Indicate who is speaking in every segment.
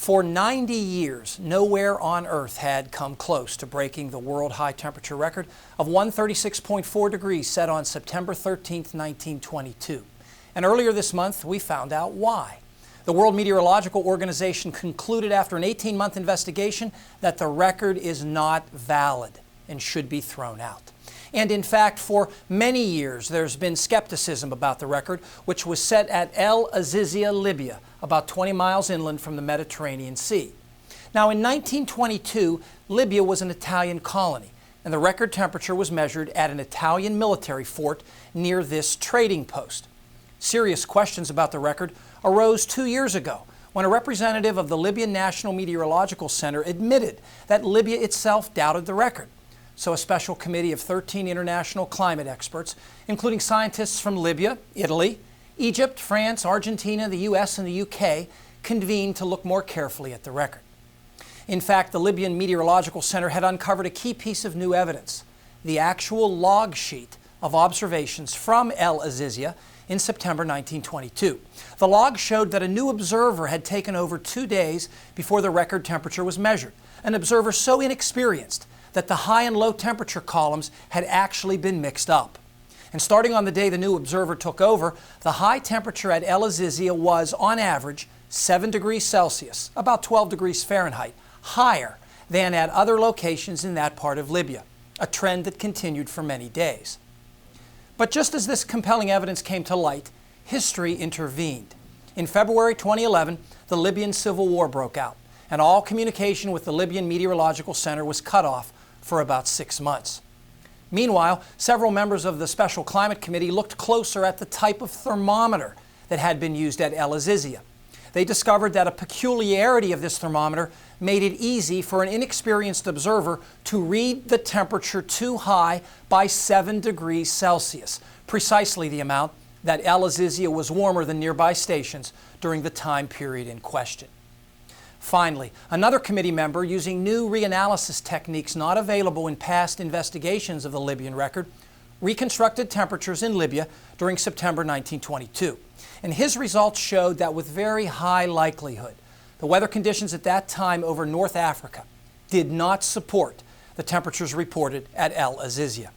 Speaker 1: For 90 years, nowhere on Earth had come close to breaking the world high temperature record of 136.4 degrees set on September 13, 1922. And earlier this month, we found out why. The World Meteorological Organization concluded after an 18-month investigation that the record is not valid and should be thrown out. And in fact, for many years, there's been skepticism about the record, which was set at El Azizia, Libya, about 20 miles inland from the Mediterranean Sea. Now, in 1922, Libya was an Italian colony, and the record temperature was measured at an Italian military fort near this trading post. Serious questions about the record arose 2 years ago when a representative of the Libyan National Meteorological Center admitted that Libya itself doubted the record. So a special committee of 13 international climate experts, including scientists from Libya, Italy, Egypt, France, Argentina, the US, and the UK, convened to look more carefully at the record. In fact, the Libyan Meteorological Center had uncovered a key piece of new evidence: the actual log sheet of observations from El Azizia in September 1922. The log showed that a new observer had taken over 2 days before the record temperature was measured, an observer so inexperienced that the high and low temperature columns had actually been mixed up. And starting on the day the new observer took over, the high temperature at El Azizia was, on average, 7 degrees Celsius, about 12 degrees Fahrenheit, higher than at other locations in that part of Libya, a trend that continued for many days. But just as this compelling evidence came to light, history intervened. In February 2011, the Libyan civil war broke out, and all communication with the Libyan Meteorological Center was cut off for about 6 months. Meanwhile, several members of the Special Climate Committee looked closer at the type of thermometer that had been used at El Azizia. They discovered that a peculiarity of this thermometer made it easy for an inexperienced observer to read the temperature too high by 7 degrees Celsius, precisely the amount that El Azizia was warmer than nearby stations during the time period in question. Finally, another committee member, using new reanalysis techniques not available in past investigations of the Libyan record, reconstructed temperatures in Libya during September 1922. And his results showed that with very high likelihood, the weather conditions at that time over North Africa did not support the temperatures reported at El Azizia.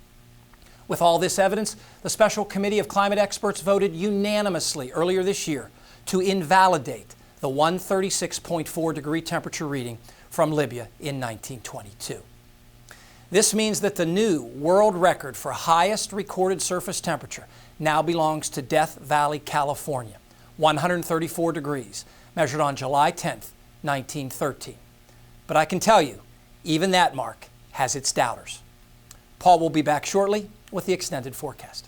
Speaker 1: With all this evidence, the Special Committee of Climate Experts voted unanimously earlier this year to invalidate the 136.4 degree temperature reading from Libya in 1922. This means that the new world record for highest recorded surface temperature now belongs to Death Valley, California, 134 degrees, measured on July 10th, 1913. But I can tell you, even that mark has its doubters. Paul will be back shortly with the extended forecast.